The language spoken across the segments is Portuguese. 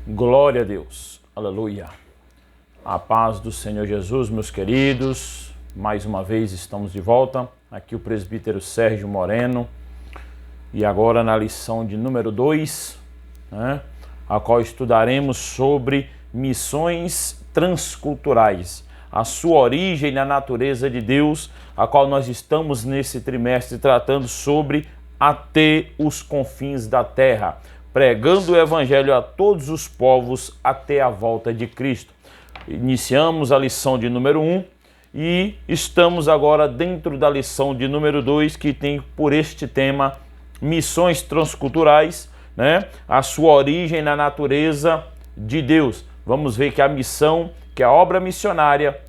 Glória a Deus, aleluia. A paz do Senhor Jesus, meus queridos. Mais uma vez estamos de volta. Aqui o presbítero Sérgio Moreno. E agora na lição de número 2, a qual estudaremos sobre missões transculturais. A sua origem na natureza de Deus, a qual nós estamos nesse trimestre tratando sobre até os confins da terra, pregando o evangelho a todos os povos até a volta de Cristo. Iniciamos a lição de número 1 e estamos agora dentro da lição de número 2, que tem por este tema missões transculturais, a sua origem na natureza de Deus. Vamos ver que a missão, que a obra missionária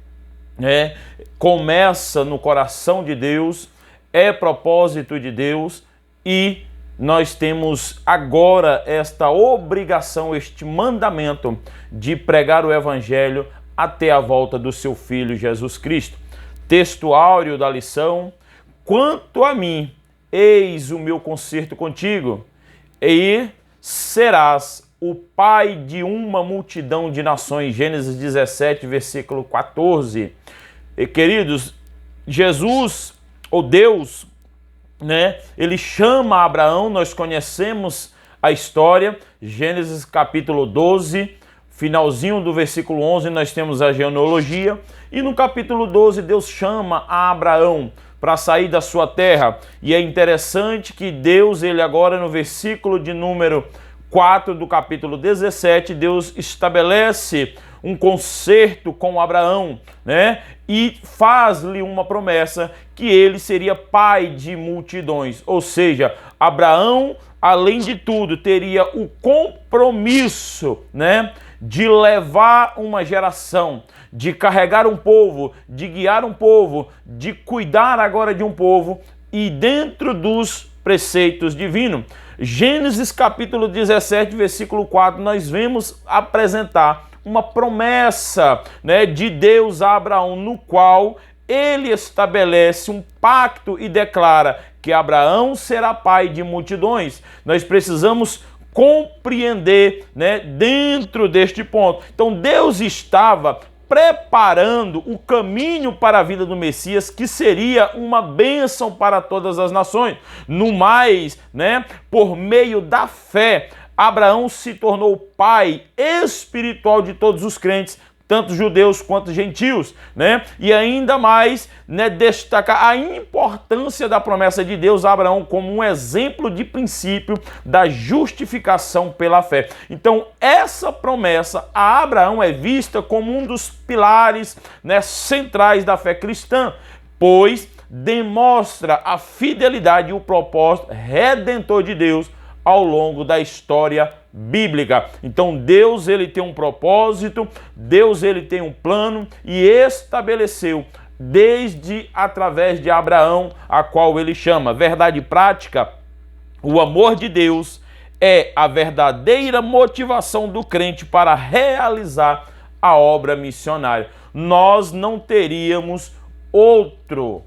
começa no coração de Deus, é propósito de Deus e nós temos agora esta obrigação, este mandamento de pregar o evangelho até a volta do seu Filho Jesus Cristo. Texto áureo da lição: quanto a mim, eis o meu concerto contigo, e serás o pai de uma multidão de nações. Gênesis 17, versículo 14. E, queridos, Jesus, ou Deus, ele chama Abraão. Nós conhecemos a história, Gênesis capítulo 12, finalzinho do versículo 11, nós temos a genealogia, e no capítulo 12 Deus chama a Abraão para sair da sua terra. E é interessante que Deus, ele agora no versículo de número 4 do capítulo 17, Deus estabelece um concerto com Abraão, e faz-lhe uma promessa que ele seria pai de multidões. Ou seja, Abraão, além de tudo, teria o compromisso, de levar uma geração, de carregar um povo, de guiar um povo, de cuidar agora de um povo e dentro dos preceitos divinos. Gênesis capítulo 17, versículo 4, nós vemos apresentar uma promessa, de Deus a Abraão, no qual ele estabelece um pacto e declara que Abraão será pai de multidões. Nós precisamos compreender, dentro deste ponto. Então Deus estava preparando o caminho para a vida do Messias, que seria uma bênção para todas as nações. No mais, por meio da fé, Abraão se tornou pai espiritual de todos os crentes, tanto judeus quanto gentios, E ainda mais, destacar a importância da promessa de Deus a Abraão como um exemplo de princípio da justificação pela fé. Então, essa promessa a Abraão é vista como um dos pilares, centrais da fé cristã, pois demonstra a fidelidade e o propósito redentor de Deus ao longo da história bíblica. Então Deus, ele tem um propósito, Deus, ele tem um plano e estabeleceu desde através de Abraão, a qual ele chama. Verdade prática: o amor de Deus é a verdadeira motivação do crente para realizar a obra missionária. Nós não teríamos outro,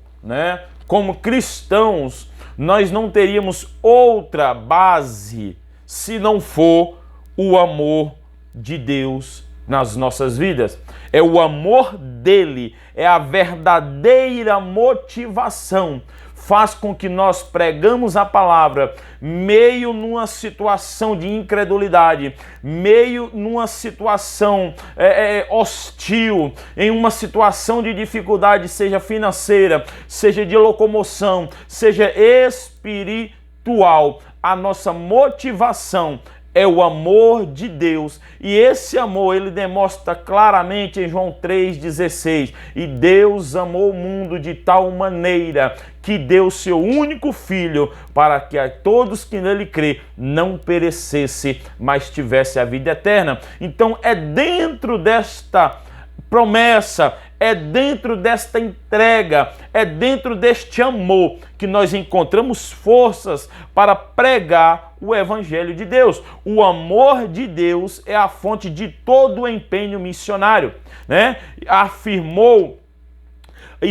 como cristãos, nós não teríamos outra base se não for o amor de Deus nas nossas vidas. É o amor dele, é a verdadeira motivação. Faz com que nós pregamos a palavra meio numa situação de incredulidade, meio numa situação hostil, em uma situação de dificuldade, seja financeira, seja de locomoção, seja espiritual. A nossa motivação é o amor de Deus, e esse amor ele demonstra claramente em João 3,16. E Deus amou o mundo de tal maneira que deu seu único Filho, para que a todos que nele crê não perecesse, mas tivesse a vida eterna. Então é dentro desta promessa, é dentro desta entrega, é dentro deste amor que nós encontramos forças para pregar o Evangelho de Deus. O amor de Deus é a fonte de todo o empenho missionário,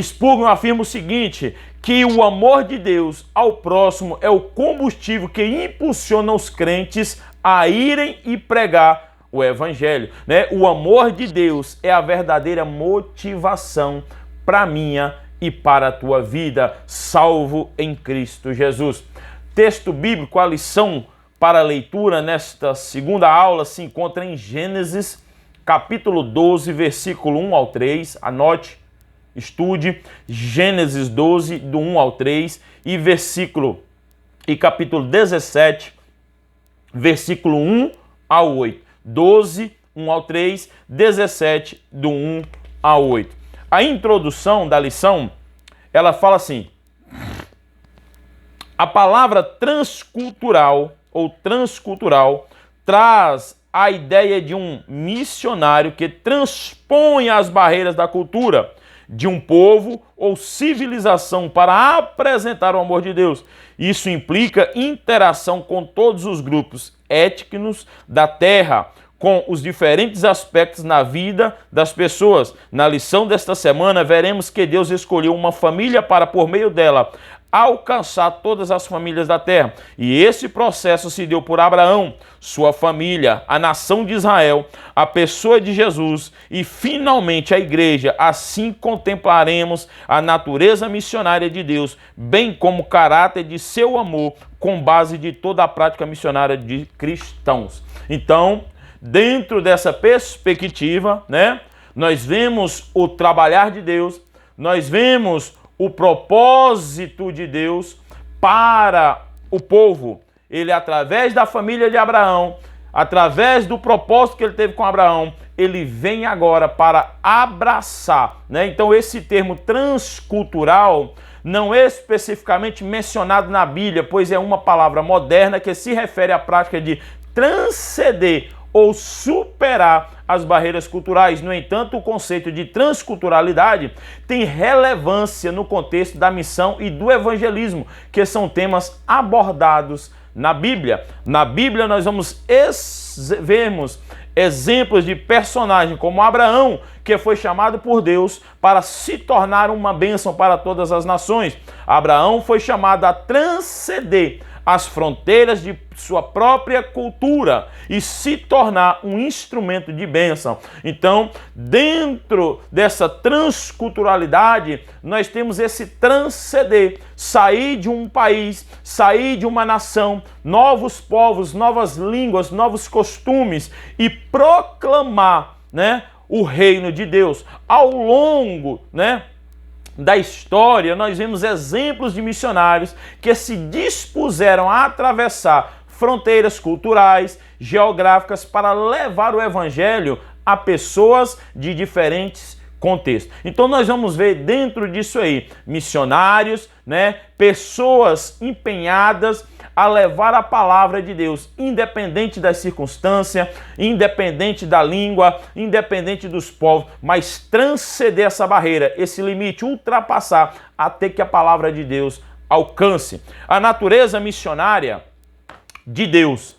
Spurgeon afirma o seguinte, que o amor de Deus ao próximo é o combustível que impulsiona os crentes a irem e pregar o evangelho, né? O amor de Deus é a verdadeira motivação para minha e para a tua vida, salvo em Cristo Jesus. Texto bíblico, a lição para a leitura nesta segunda aula se encontra em Gênesis, capítulo 12, versículo 1 ao 3. Anote, estude, Gênesis 12, do 1 ao 3 e capítulo 17, versículo 1 ao 8. 12, 1 ao 3, 17, do 1 ao 8. A introdução da lição, ela fala assim: a palavra transcultural ou transcultural traz a ideia de um missionário que transpõe as barreiras da cultura de um povo ou civilização para apresentar o amor de Deus. Isso implica interação com todos os grupos étnicos da terra, com os diferentes aspectos na vida das pessoas. Na lição desta semana, veremos que Deus escolheu uma família para, por meio dela, alcançar todas as famílias da terra. E esse processo se deu por Abraão, sua família, a nação de Israel, a pessoa de Jesus e, finalmente, a igreja. Assim contemplaremos a natureza missionária de Deus, bem como o caráter de seu amor, com base de toda a prática missionária de cristãos. Então, dentro dessa perspectiva, né, nós vemos o trabalhar de Deus, nós vemos o propósito de Deus para o povo. Ele, através da família de Abraão, através do propósito que ele teve com Abraão, ele vem agora para abraçar, né? Então, esse termo transcultural não é especificamente mencionado na Bíblia, pois é uma palavra moderna que se refere à prática de transcender ou superar as barreiras culturais. No entanto, o conceito de transculturalidade tem relevância no contexto da missão e do evangelismo, que são temas abordados na Bíblia. Na Bíblia nós vamos vermos exemplos de personagens como Abraão, que foi chamado por Deus para se tornar uma bênção para todas as nações. Abraão foi chamado a transcender as fronteiras de sua própria cultura e se tornar um instrumento de bênção. Então, dentro dessa transculturalidade, nós temos esse transcender, sair de um país, sair de uma nação, novos povos, novas línguas, novos costumes e proclamar, né, o reino de Deus. Ao longo, né, da história, nós vemos exemplos de missionários que se dispuseram a atravessar fronteiras culturais, geográficas, para levar o evangelho a pessoas de diferentes contextos. Então nós vamos ver dentro disso aí missionários, né, pessoas empenhadas a levar a palavra de Deus, independente das circunstâncias, independente da língua, independente dos povos, mas transcender essa barreira, esse limite, ultrapassar até que a palavra de Deus alcance. A natureza missionária de Deus,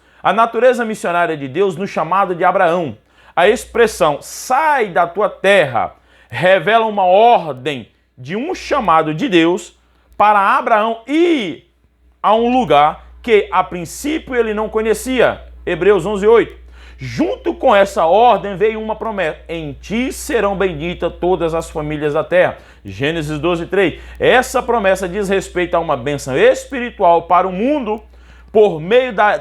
no chamado de Abraão, a expressão sai da tua terra revela uma ordem de um chamado de Deus para Abraão ir a um lugar que a princípio ele não conhecia. Hebreus 11:8. Junto com essa ordem veio uma promessa: em ti serão benditas todas as famílias da terra. Gênesis 12:3. Essa promessa diz respeito a uma bênção espiritual para o mundo por meio da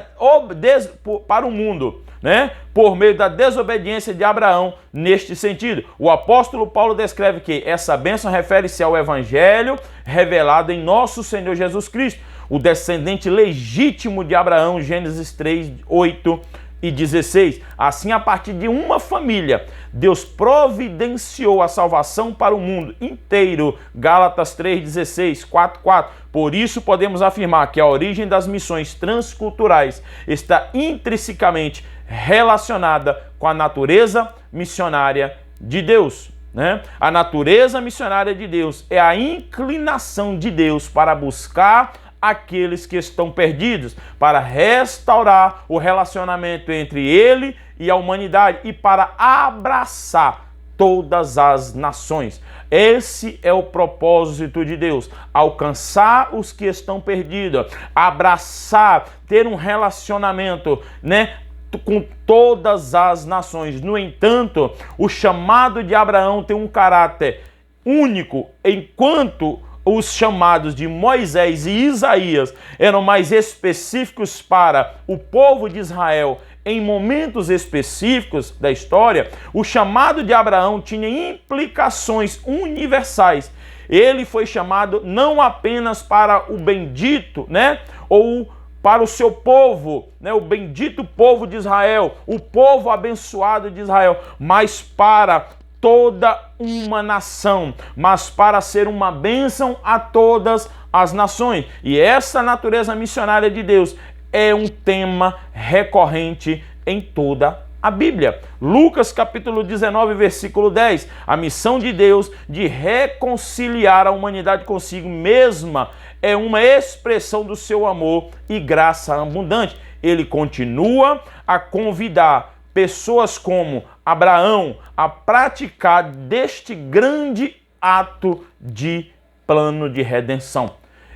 desobediência de Abraão neste sentido. O apóstolo Paulo descreve que essa bênção refere-se ao evangelho revelado em nosso Senhor Jesus Cristo, o descendente legítimo de Abraão, Gênesis 3:8 e 16. Assim, a partir de uma família, Deus providenciou a salvação para o mundo inteiro. Gálatas 3:16, 4:4. Por isso podemos afirmar que a origem das missões transculturais está intrinsecamente relacionada com a natureza missionária de Deus, né? A natureza missionária de Deus é a inclinação de Deus para buscar aqueles que estão perdidos, para restaurar o relacionamento entre ele e a humanidade e para abraçar todas as nações. Esse é o propósito de Deus: alcançar os que estão perdidos, abraçar, ter um relacionamento, né, com todas as nações. No entanto, o chamado de Abraão tem um caráter único, enquanto os chamados de Moisés e Isaías eram mais específicos para o povo de Israel em momentos específicos da história. O chamado de Abraão tinha implicações universais. Ele foi chamado não apenas para o bendito, né, ou para o seu povo, né, o bendito povo de Israel, o povo abençoado de Israel, mas para toda uma nação, mas para ser uma bênção a todas as nações. E essa natureza missionária de Deus é um tema recorrente em toda a Bíblia. Lucas capítulo 19, versículo 10. A missão de Deus de reconciliar a humanidade consigo mesma é uma expressão do seu amor e graça abundante. Ele continua a convidar pessoas como Abraão a praticar deste grande ato de plano de redenção.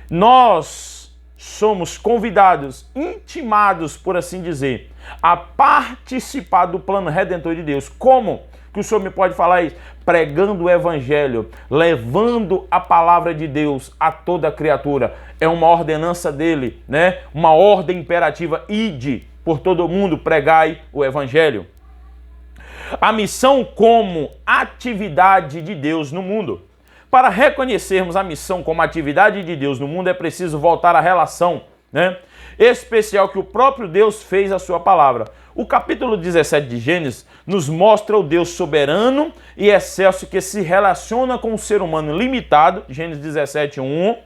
Nós somos convidados, intimados, por assim dizer, a participar do plano redentor de Deus. Como que o Senhor me pode falar isso? Pregando o evangelho, levando a palavra de Deus a toda criatura. É uma ordenança dele, né? Uma ordem imperativa: ide por todo mundo, pregai o evangelho. A missão como atividade de Deus no mundo. Para reconhecermos a missão como atividade de Deus no mundo, é preciso voltar à relação, né, especial que o próprio Deus fez à sua palavra. O capítulo 17 de Gênesis nos mostra o Deus soberano e excelso que se relaciona com o ser humano limitado. Gênesis 17, 1.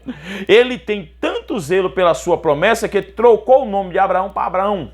Ele tem tanto zelo pela sua promessa que trocou o nome de Abraão para Abraão,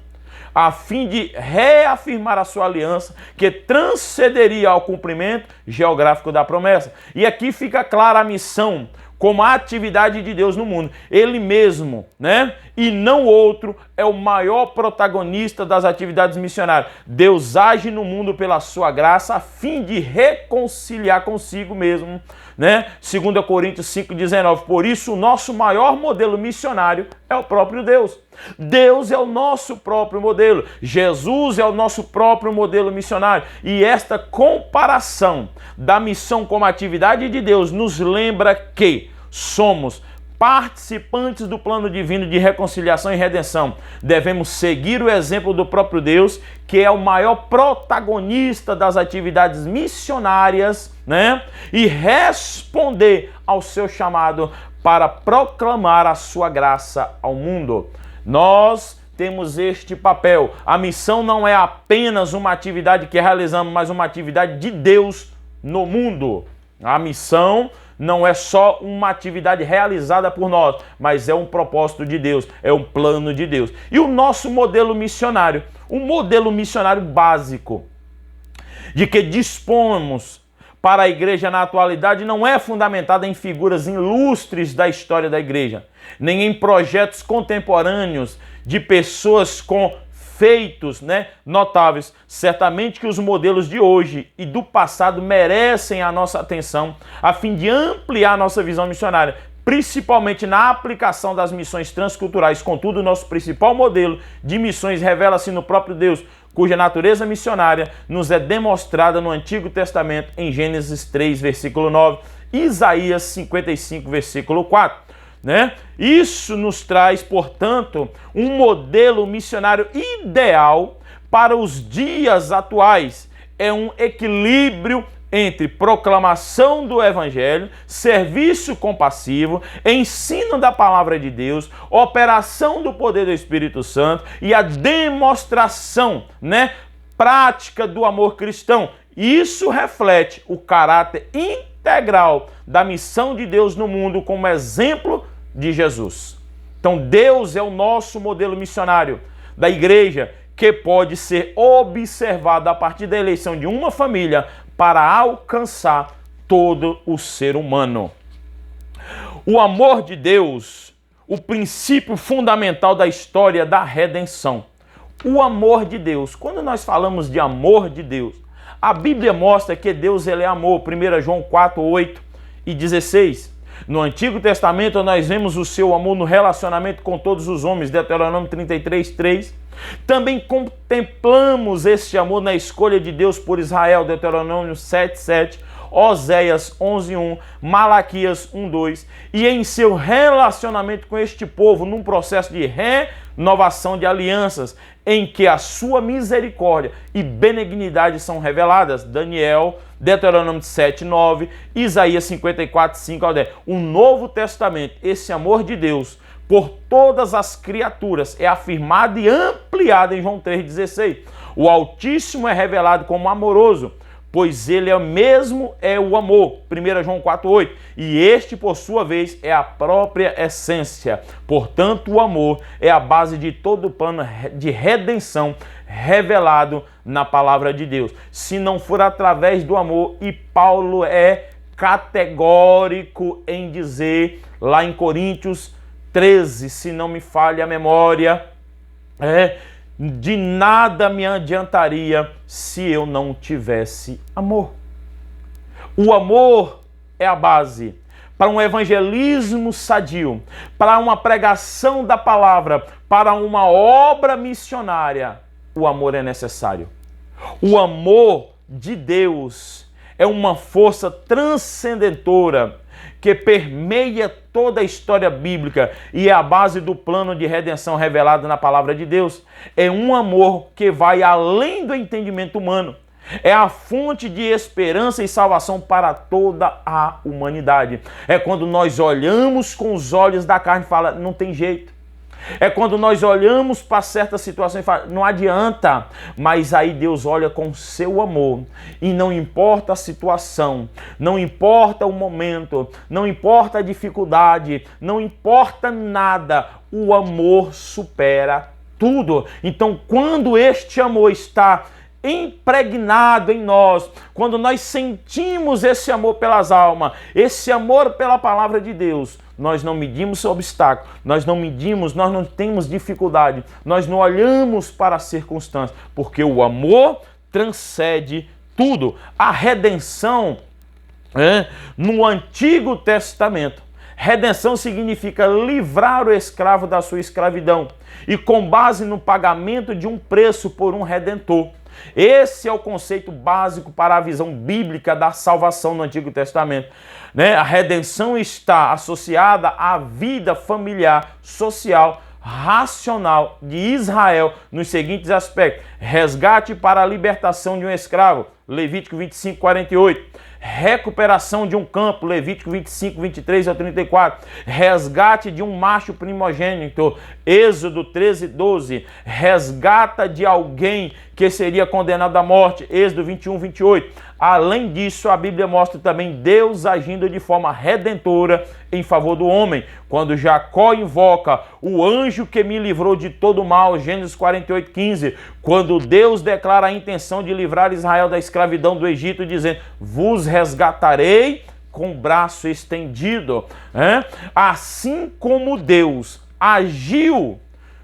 a fim de reafirmar a sua aliança que transcederia ao cumprimento geográfico da promessa. E aqui fica clara a missão como a atividade de Deus no mundo. Ele mesmo, né, e não outro, é o maior protagonista das atividades missionárias. Deus age no mundo pela sua graça a fim de reconciliar consigo mesmo, né? 2 Coríntios 5,19. Por isso, o nosso maior modelo missionário é o próprio Deus. Deus é o nosso próprio modelo. Jesus é o nosso próprio modelo missionário. E esta comparação da missão como atividade de Deus nos lembra que somos participantes do plano divino de reconciliação e redenção. Devemos seguir o exemplo do próprio Deus, que é o maior protagonista das atividades missionárias, né? E responder ao seu chamado para proclamar a sua graça ao mundo. Nós temos este papel. A missão não é apenas uma atividade que realizamos, mas uma atividade de Deus no mundo. A missão não é só uma atividade realizada por nós, mas é um propósito de Deus, é um plano de Deus. E o nosso modelo missionário, um modelo missionário básico, de que dispomos para a igreja na atualidade, não é fundamentado em figuras ilustres da história da igreja, nem em projetos contemporâneos de pessoas com feitos, né, notáveis. Certamente que os modelos de hoje e do passado merecem a nossa atenção a fim de ampliar a nossa visão missionária, principalmente na aplicação das missões transculturais. Contudo, o nosso principal modelo de missões revela-se no próprio Deus, cuja natureza missionária nos é demonstrada no Antigo Testamento em Gênesis 3, versículo 9, Isaías 55, versículo 4. Né? Isso nos traz, portanto, um modelo missionário ideal para os dias atuais. É um equilíbrio entre proclamação do Evangelho, serviço compassivo, ensino da palavra de Deus, operação do poder do Espírito Santo e a demonstração, né, prática do amor cristão. Isso reflete o caráter integral da missão de Deus no mundo como exemplo de Jesus. Então Deus é o nosso modelo missionário da igreja, que pode ser observado a partir da eleição de uma família para alcançar todo o ser humano. O amor de Deus, o princípio fundamental da história da redenção. O amor de Deus. Quando nós falamos de amor de Deus, a Bíblia mostra que Deus ele é amor. 1 João 4, 8 e 16. No Antigo Testamento nós vemos o seu amor no relacionamento com todos os homens, Deuteronômio 33:3. Também contemplamos este amor na escolha de Deus por Israel, Deuteronômio 7:7. Oséias 11:1, Malaquias 1:2, e em seu relacionamento com este povo, num processo de renovação de alianças, em que a sua misericórdia e benignidade são reveladas, Daniel, Deuteronômio 7:9, Isaías 54:5-10. O Novo Testamento, esse amor de Deus por todas as criaturas, é afirmado e ampliado em João 3,16. O Altíssimo é revelado como amoroso, pois ele é o amor, 1 João 4,8, e este, por sua vez, é a própria essência. Portanto, o amor é a base de todo o plano de redenção revelado na palavra de Deus. Se não for através do amor, e Paulo é categórico em dizer, lá em Coríntios 13, se não me falha a memória, de nada me adiantaria se eu não tivesse amor. O amor é a base para um evangelismo sadio, para uma pregação da palavra, para uma obra missionária. O amor é necessário. O amor de Deus é uma força transcendentora que permeia toda a história bíblica e é a base do plano de redenção revelado na palavra de Deus. É um amor que vai além do entendimento humano. É a fonte de esperança e salvação para toda a humanidade. É quando nós olhamos com os olhos da carne e falamos, não tem jeito. É quando nós olhamos para certa situação e falamos, não adianta, mas aí Deus olha com seu amor e não importa a situação, não importa o momento, não importa a dificuldade, não importa nada, o amor supera tudo. Então, quando este amor está impregnado em nós, quando nós sentimos esse amor pelas almas, esse amor pela palavra de Deus, nós não medimos obstáculo, nós não temos dificuldade, nós não olhamos para as circunstâncias, porque o amor transcende tudo. A redenção, no Antigo Testamento, redenção significa livrar o escravo da sua escravidão e com base no pagamento de um preço por um redentor. Esse é o conceito básico para a visão bíblica da salvação no Antigo Testamento. A redenção está associada à vida familiar, social, racional de Israel nos seguintes aspectos: resgate para a libertação de um escravo, Levítico 25:48. Recuperação de um campo, Levítico 25:23-34. Resgate de um macho primogênito, Êxodo 13:12. Resgata de alguém que seria condenado à morte, Êxodo 21:28. Além disso, a Bíblia mostra também Deus agindo de forma redentora em favor do homem. Quando Jacó invoca o anjo que me livrou de todo mal, Gênesis 48:15. Quando Deus declara a intenção de livrar Israel da escravidão do Egito, dizendo, vos resgatarei com o braço estendido. Assim como Deus agiu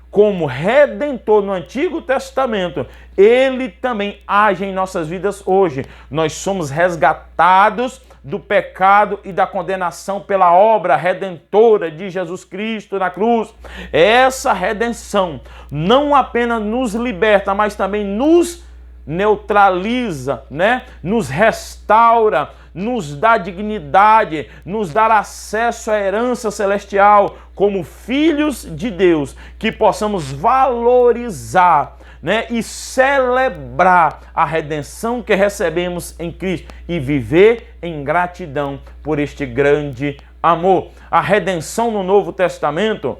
como redentor no Antigo Testamento, ele também age em nossas vidas hoje. Nós somos resgatados do pecado e da condenação pela obra redentora de Jesus Cristo na cruz. Essa redenção não apenas nos liberta, mas também nos neutraliza, nos restaura, nos dá dignidade, nos dá acesso à herança celestial como filhos de Deus, que possamos valorizar, e celebrar a redenção que recebemos em Cristo e viver em gratidão por este grande amor. A redenção no Novo Testamento,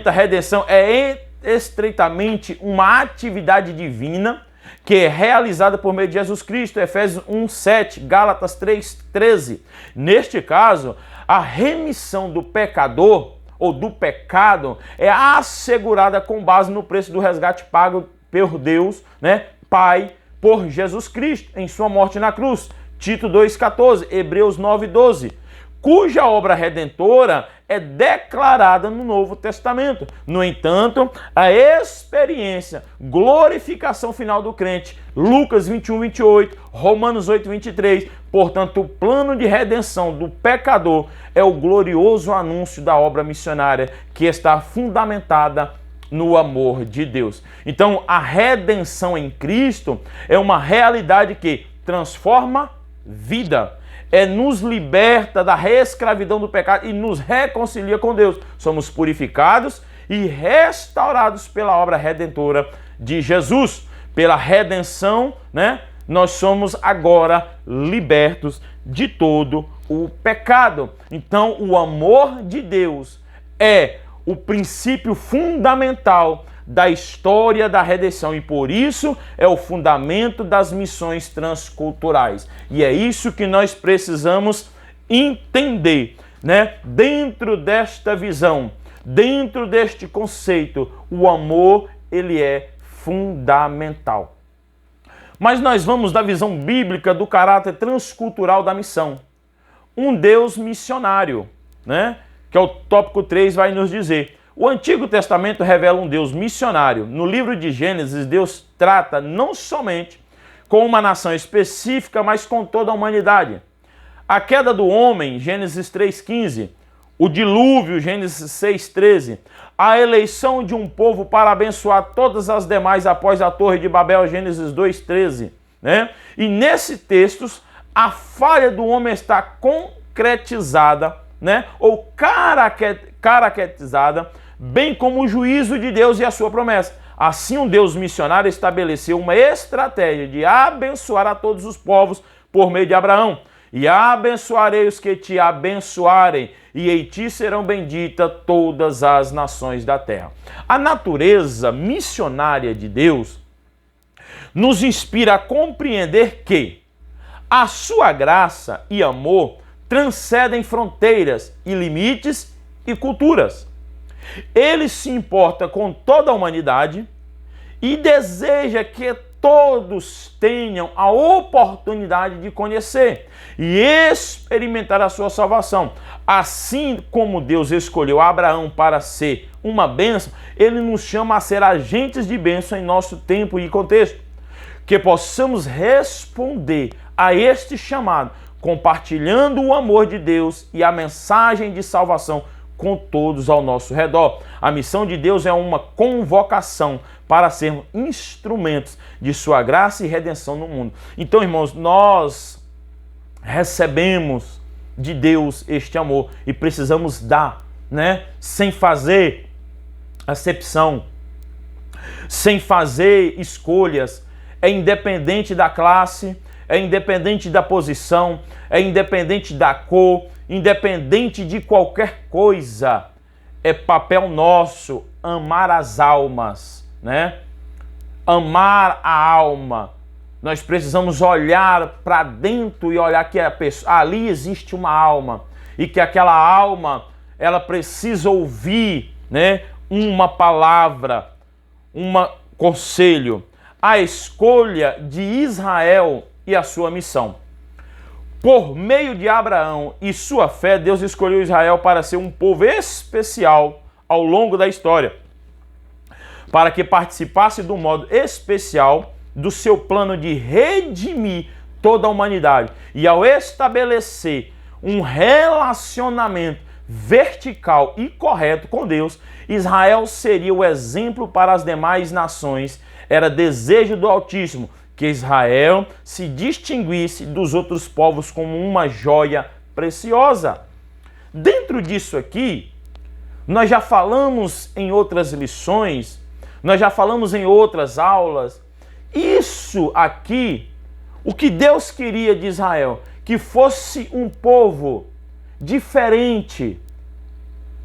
a redenção é estreitamente uma atividade divina que é realizada por meio de Jesus Cristo, Efésios 1:7, Gálatas 3:13. Neste caso, a remissão do pecador ou do pecado é assegurada com base no preço do resgate pago por Deus, Pai, por Jesus Cristo em sua morte na cruz. Tito 2:14, Hebreus 9:12. Cuja obra redentora é declarada no Novo Testamento. No entanto, a experiência, glorificação final do crente, Lucas 21, 28, Romanos 8, 23, portanto, o plano de redenção do pecador é o glorioso anúncio da obra missionária que está fundamentada no amor de Deus. Então, a redenção em Cristo é uma realidade que transforma vida, nos liberta da reescravidão do pecado e nos reconcilia com Deus. Somos purificados e restaurados pela obra redentora de Jesus. Pela redenção, nós somos agora libertos de todo o pecado. Então, o amor de Deus é o princípio fundamental da história da redenção e por isso é o fundamento das missões transculturais. E é isso que nós precisamos entender, Dentro desta visão, dentro deste conceito, o amor, ele é fundamental. Mas nós vamos da visão bíblica do caráter transcultural da missão. Um Deus missionário, que é o tópico 3, vai nos dizer. O Antigo Testamento revela um Deus missionário. No livro de Gênesis, Deus trata não somente com uma nação específica, mas com toda a humanidade. A queda do homem, Gênesis 3,15. O dilúvio, Gênesis 6,13. A eleição de um povo para abençoar todas as demais após a Torre de Babel, Gênesis 2,13. E nesse texto, a falha do homem está concretizada, ou caracterizada, bem como o juízo de Deus e a sua promessa. Assim, um Deus missionário estabeleceu uma estratégia de abençoar a todos os povos por meio de Abraão. E abençoarei os que te abençoarem, e em ti serão benditas todas as nações da terra. A natureza missionária de Deus nos inspira a compreender que a sua graça e amor transcendem fronteiras e limites e culturas. Ele se importa com toda a humanidade e deseja que todos tenham a oportunidade de conhecer e experimentar a sua salvação. Assim como Deus escolheu Abraão para ser uma bênção, ele nos chama a ser agentes de bênção em nosso tempo e contexto. Que possamos responder a este chamado, compartilhando o amor de Deus e a mensagem de salvação com todos ao nosso redor. A missão de Deus é uma convocação para sermos instrumentos de sua graça e redenção no mundo. Então, irmãos, nós recebemos de Deus este amor e precisamos dar, sem fazer acepção, sem fazer escolhas. É independente da classe, é independente da posição, é independente da cor, independente de qualquer coisa. É papel nosso amar as almas, Amar a alma. Nós precisamos olhar para dentro e olhar que ali existe uma alma e que aquela alma, ela precisa ouvir, uma palavra, um conselho. A escolha de Israel e a sua missão. Por meio de Abraão e sua fé, Deus escolheu Israel para ser um povo especial ao longo da história, para que participasse do modo especial do seu plano de redimir toda a humanidade. E ao estabelecer um relacionamento vertical e correto com Deus, Israel seria o exemplo para as demais nações. Era desejo do Altíssimo que Israel se distinguisse dos outros povos como uma joia preciosa. Dentro disso aqui, nós já falamos em outras lições, nós já falamos em outras aulas. Isso aqui, o que Deus queria de Israel, que fosse um povo diferente,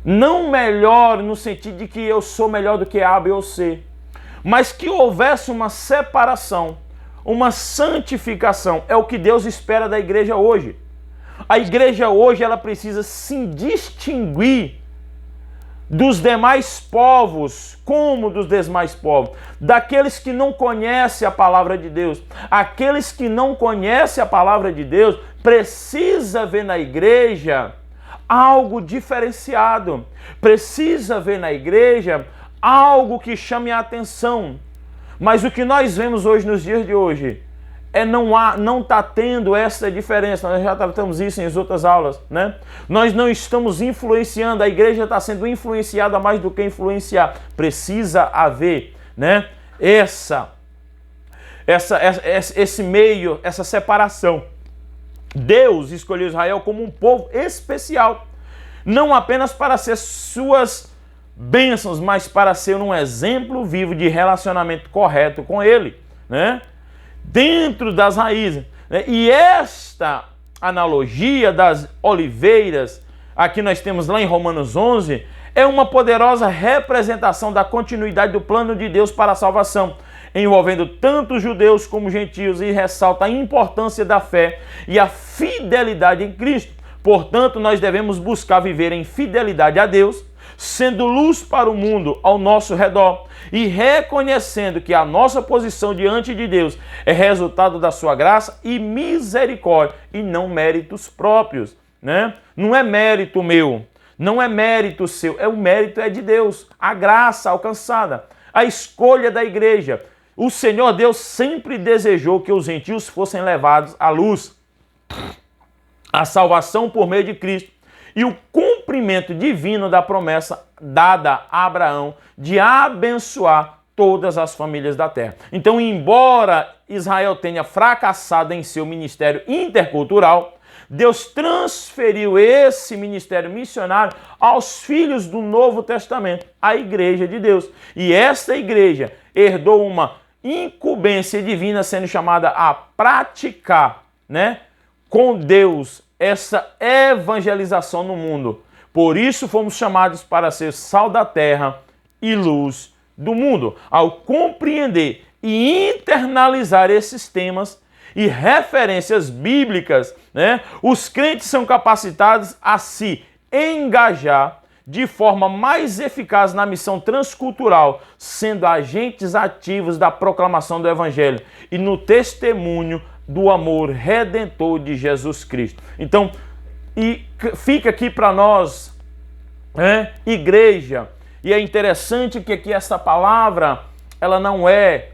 não melhor no sentido de que eu sou melhor do que A, B ou C, mas que houvesse uma separação, uma santificação. É o que Deus espera da igreja hoje. A igreja hoje, ela precisa se distinguir dos demais povos, como dos demais povos, daqueles que não conhecem a palavra de Deus. Aqueles que não conhecem a palavra de Deus precisa ver na igreja algo diferenciado. Precisa ver na igreja algo que chame a atenção. Mas o que nós vemos hoje, nos dias de hoje, não está tendo essa diferença. Nós já tratamos isso em outras aulas, né? Nós não estamos influenciando, a igreja está sendo influenciada mais do que influenciar. Precisa haver, né, esse meio, essa separação. Deus escolheu Israel como um povo especial, não apenas para ser suas bênçãos, mas para ser um exemplo vivo de relacionamento correto com Ele, né? Dentro das raízes, né? E esta analogia das oliveiras, aqui nós temos lá em Romanos 11, é uma poderosa representação da continuidade do plano de Deus para a salvação, envolvendo tanto judeus como gentios, e ressalta a importância da fé e a fidelidade em Cristo. Portanto, nós devemos buscar viver em fidelidade a Deus, sendo luz para o mundo ao nosso redor e reconhecendo que a nossa posição diante de Deus é resultado da sua graça e misericórdia e não méritos próprios, né? Não é mérito meu, não é mérito seu, o mérito é de Deus, a graça alcançada, a escolha da igreja. O Senhor Deus sempre desejou que os gentios fossem levados à luz, a salvação por meio de Cristo e o cumprimento divino da promessa dada a Abraão de abençoar todas as famílias da terra. Então, embora Israel tenha fracassado em seu ministério intercultural, Deus transferiu esse ministério missionário aos filhos do Novo Testamento, a igreja de Deus. E esta igreja herdou uma incumbência divina, sendo chamada a praticar, né, com Deus essa evangelização no mundo. Por isso fomos chamados para ser sal da terra e luz do mundo. Ao compreender e internalizar esses temas e referências bíblicas, né, os crentes são capacitados a se engajar de forma mais eficaz na missão transcultural, sendo agentes ativos da proclamação do Evangelho e no testemunho do amor redentor de Jesus Cristo. Então, e fica aqui para nós, né, igreja, e é interessante que aqui essa palavra, ela não é,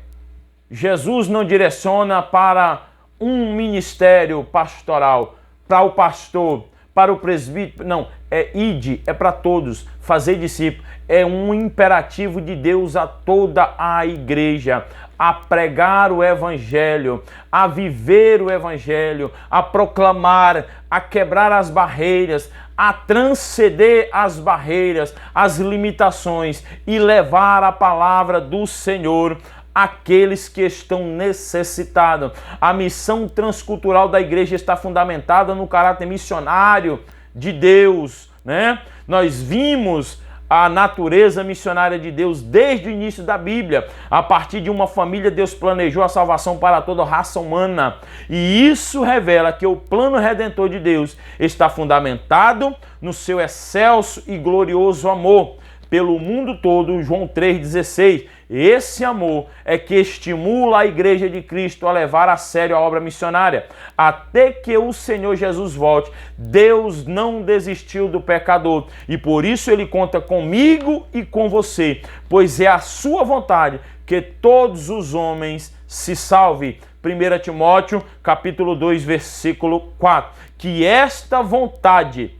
Jesus não direciona para um ministério pastoral, para o pastor, para o presbítero, não, é ide, é para todos, fazer discípulos, é um imperativo de Deus a toda a igreja, a pregar o Evangelho, a viver o Evangelho, a proclamar, a quebrar as barreiras, a transcender as barreiras, as limitações e levar a palavra do Senhor àqueles que estão necessitados. A missão transcultural da igreja está fundamentada no caráter missionário de Deus, né? Nós vimos a natureza missionária de Deus desde o início da Bíblia. A partir de uma família, Deus planejou a salvação para toda a raça humana. E isso revela que o plano redentor de Deus está fundamentado no seu excelso e glorioso amor pelo mundo todo, João 3,16. Esse amor é que estimula a igreja de Cristo a levar a sério a obra missionária. Até que o Senhor Jesus volte, Deus não desistiu do pecador e por isso Ele conta comigo e com você, pois é a sua vontade que todos os homens se salvem. 1 Timóteo, capítulo 2, versículo 4. Que esta vontade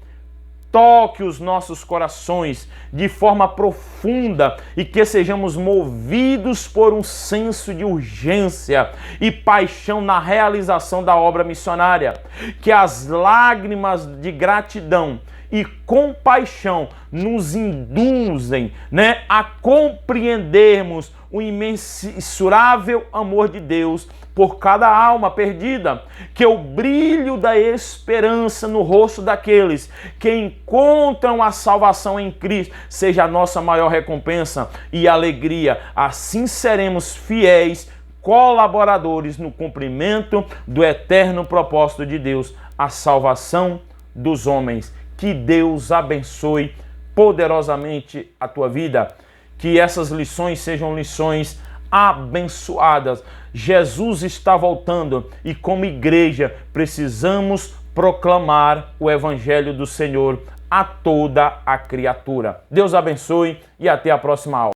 toque os nossos corações de forma profunda e que sejamos movidos por um senso de urgência e paixão na realização da obra missionária. Que as lágrimas de gratidão e compaixão nos induzem, né, a compreendermos o imensurável amor de Deus por cada alma perdida, que o brilho da esperança no rosto daqueles que encontram a salvação em Cristo seja a nossa maior recompensa e alegria. Assim seremos fiéis colaboradores no cumprimento do eterno propósito de Deus, a salvação dos homens. Que Deus abençoe poderosamente a tua vida. Que essas lições sejam lições abençoadas. Jesus está voltando e como igreja precisamos proclamar o Evangelho do Senhor a toda a criatura. Deus abençoe e até a próxima aula.